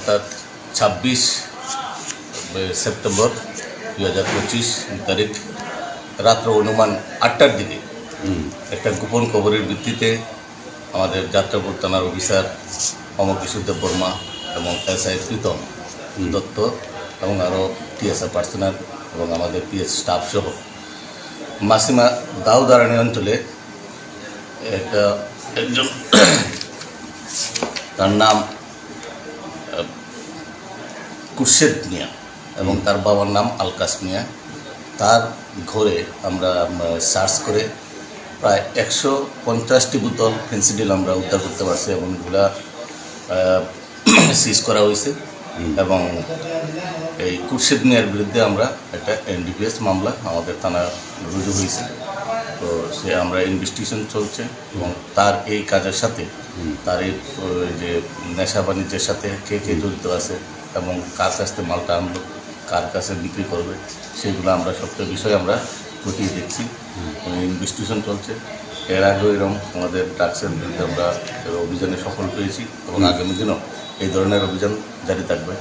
অর্থাৎ 26 সেপ্টেম্বর 2025 তারিখ রাত্র অনুমান 8টার দিকে একটা গোপন খবরের ভিত্তিতে আমাদের যাত্রাপুর থানার অফিসার অমরকিশোর দেব বর্মা এবং এসআই প্রীতম দত্ত এবং আরও টিএসআর পার্সোনাল এবং আমাদের পিএস স্টাফ সহ মাসিমা দাউদারানি অঞ্চলে একজন তার নাম কুরশেদ মিয়া এবং তার বাবার নাম আলকাস মিয়া, তার ঘরে আমরা সার্চ করে প্রায় 150টি বোতল ফেন্সিডিল আমরা উদ্ধার করতে পারছি এবং এগুলা সিজ করা হয়েছে। এবং এই কুরশেদ মিয়ার বিরুদ্ধে আমরা একটা এনডিপিএস মামলা আমাদের থানা রুজু হয়েছে। তো সে আমরা ইনভেস্টিগেশন চলছে এবং তার এই কাজের সাথে তার এই যে নেশা বাণিজ্যের সাথে কে কে জড়িত আছে এবং কার কাছ থেকে মালটা আনলো, কার কাছে বিক্রি করবে, সেগুলো আমরা সবটা বিষয় আমরা খতিয়ে দেখছি। ইনভেস্টিগেশন চলছে। এর আগেও এরকম আমাদের ড্রাগসের বিরুদ্ধে আমরা অভিযানে সফল পেয়েছি এবং আগামী দিনও এই ধরনের অভিযান জারি থাকবে।